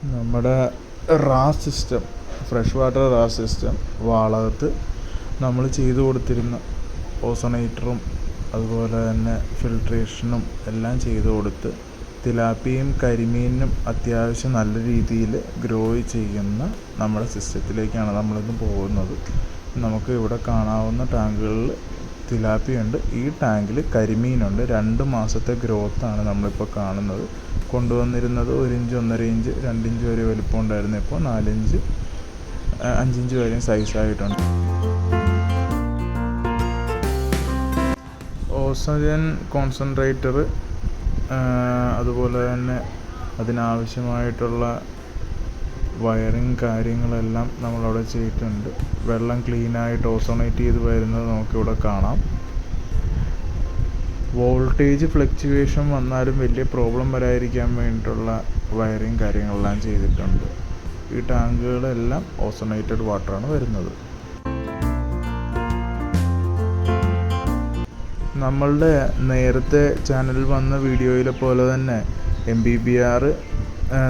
നമ്മുടെ system, fresh water system വാളകത്ത് നമ്മൾ ചെയ്തു കൊടുത്തിരുന്ന ഓസണേറ്ററും അതുപോലെ തന്നെ ഫിൽട്രേഷനും എല്ലാം ചെയ്തു കൊടുത്ത് തിലാപ്പിയും കരിമീനും അത്യാവശ്യം നല്ല രീതിയിൽ ഗ്രോ ചെയ്യുന്ന നമ്മുടെ സിസ്റ്റത്തിലേക്കാണ് നമ്മളിന്ന് പോകുന്നത്. നമുക്ക് ഇവിടെ കാണാവുന്ന ടാങ്കുകളിൽ തിലാപ്പിയുണ്ട്, ഈ ടാങ്കിൽ കരിമീനുണ്ട്. 2 മാസത്തെ ഗ്രോത്താണ് നമ്മളിപ്പോൾ കാണുന്നത്. കൊണ്ടുവന്നിരുന്നത് 1 ഇഞ്ച്, 1.5 ഇഞ്ച്, 2 ഇഞ്ച് വരെ വലിപ്പം ഉണ്ടായിരുന്നു. ഇപ്പോൾ 4 ഇഞ്ച്, 5 ഇഞ്ച് വരെയും സൈസായിട്ടുണ്ട്. ഓക്സിജൻ കോൺസെൻട്രേറ്റർ, അതുപോലെ തന്നെ അതിനാവശ്യമായിട്ടുള്ള വയറിങ് കാര്യങ്ങളെല്ലാം നമ്മളവിടെ ചെയ്തിട്ടുണ്ട്. വെള്ളം ക്ലീനായിട്ട് ഓസോണേറ്റ് ചെയ്ത് വരുന്നത് നമുക്കിവിടെ കാണാം. വോൾട്ടേജ് ഫ്ലക്ച്വേഷൻ വന്നാലും വലിയ പ്രോബ്ലം വരാതിരിക്കാൻ വേണ്ടിയിട്ടുള്ള വയറിങ് കാര്യങ്ങളെല്ലാം ചെയ്തിട്ടുണ്ട്. ഈ ടാങ്കുകളെല്ലാം ഓസോണേറ്റഡ് വാട്ടറാണ് വരുന്നത്. നമ്മളുടെ നേരത്തെ ചാനലിൽ വന്ന വീഡിയോയിലെ പോലെ തന്നെ MBBR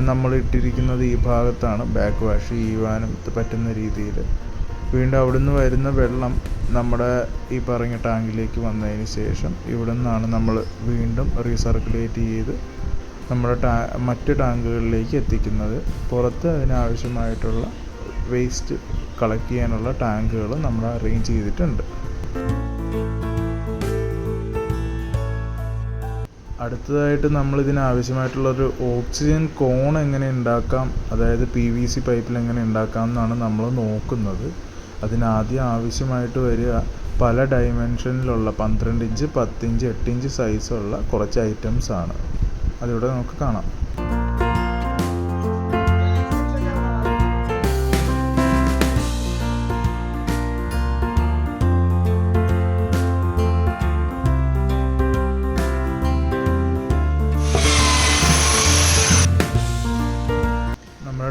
നമ്മൾ ഇട്ടിരിക്കുന്നത് ഈ ഭാഗത്താണ്. ബാക്ക് വാഷ് ചെയ്യുവാനും പറ്റുന്ന രീതിയിൽ. വീണ്ടും അവിടുന്ന് വരുന്ന വെള്ളം നമ്മുടെ ഈ പറഞ്ഞ ടാങ്കിലേക്ക് വന്നതിന് ശേഷം ഇവിടെ നിന്നാണ് നമ്മൾ വീണ്ടും റീസർക്കുലേറ്റ് ചെയ്ത് നമ്മുടെ മറ്റ് ടാങ്കുകളിലേക്ക് എത്തിക്കുന്നത്. പുറത്ത് അതിനാവശ്യമായിട്ടുള്ള വേസ്റ്റ് കളക്ട് ചെയ്യാനുള്ള ടാങ്കുകൾ നമ്മൾ അറേഞ്ച് ചെയ്തിട്ടുണ്ട്. അടുത്തതായിട്ട് നമ്മളിതിനാവശ്യമായിട്ടുള്ളൊരു ഓക്സിജൻ കോൺ എങ്ങനെ ഉണ്ടാക്കാം, അതായത് PVC പൈപ്പിൽ എങ്ങനെ ഉണ്ടാക്കാം എന്നാണ് നമ്മൾ നോക്കുന്നത്. അതിനാദ്യം ആവശ്യമായിട്ട് വരിക പല ഡൈമെൻഷനിലുള്ള 12 ഇഞ്ച്, 10 ഇഞ്ച്, 8 ഇഞ്ച് സൈസുള്ള കുറച്ച് ഐറ്റംസ് ആണ്. അതിവിടെ നമുക്ക് കാണാം.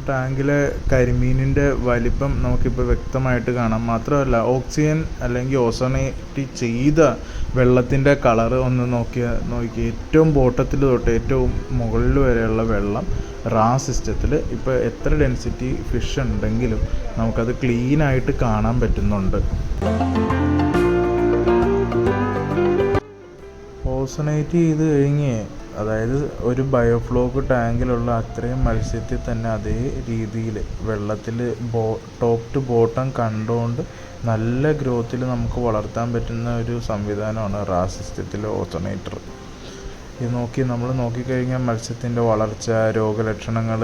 ടാങ്കിലെ കരിമീനിൻ്റെ വലിപ്പം നമുക്കിപ്പോൾ വ്യക്തമായിട്ട് കാണാം. മാത്രമല്ല ഓക്സിജൻ അല്ലെങ്കിൽ ഓസോണേറ്റ് ചെയ്ത വെള്ളത്തിൻ്റെ കളറ് ഒന്ന് നോക്കി ഏറ്റവും ബോട്ടത്തിൽ തൊട്ട് ഏറ്റവും മുകളിൽ വരെയുള്ള വെള്ളം സിസ്റ്റത്തിൽ ഇപ്പോൾ എത്ര ഡെൻസിറ്റി ഫിഷ് ഉണ്ടെങ്കിലും നമുക്കത് ക്ലീനായിട്ട് കാണാൻ പറ്റുന്നുണ്ട്. ഓസോണേറ്റ് ചെയ്ത് കഴിഞ്ഞ്, അതായത് ഒരു ബയോഫ്ലോക്ക് ടാങ്കിലുള്ള അത്രയും മത്സ്യത്തെ തന്നെ അതേ രീതിയിൽ വെള്ളത്തിൽ ടോപ്പ് ടു ബോട്ടം കണ്ടുകൊണ്ട് നല്ല ഗ്രോത്തിൽ നമുക്ക് വളർത്താൻ പറ്റുന്ന ഒരു സംവിധാനമാണ് സിസ്റ്റത്തിലെ ഓസോണേറ്റർ. ഇത് നമ്മൾ നോക്കിക്കഴിഞ്ഞാൽ മത്സ്യത്തിൻ്റെ വളർച്ച, രോഗലക്ഷണങ്ങൾ,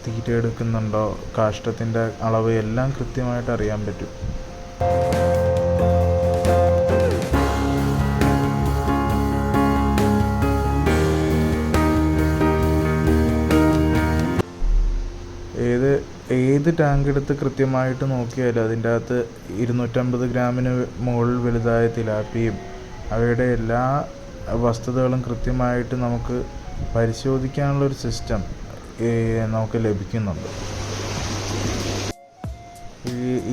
തീറ്റ എടുക്കുന്നുണ്ടോ, കാഷ്ടത്തിൻ്റെ അളവ് എല്ലാം കൃത്യമായിട്ട് അറിയാൻ പറ്റും. ഏത് ടാങ്ക് എടുത്ത് കൃത്യമായിട്ട് നോക്കിയാലും അതിൻ്റെ അകത്ത് 250 ഗ്രാമിന് മുകളിൽ വലുതായ തിലാപ്പിയും അവയുടെ എല്ലാ വസ്തുതകളും കൃത്യമായിട്ട് നമുക്ക് പരിശോധിക്കാനുള്ളൊരു സിസ്റ്റം നമുക്ക് ലഭിക്കുന്നുണ്ട്.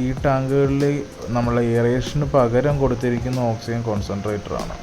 ഈ ടാങ്കുകളിൽ നമ്മൾ എയറേഷന് പകരം കൊടുത്തിരിക്കുന്ന ഓക്സിജൻ കോൺസെൻട്രേറ്ററാണ്.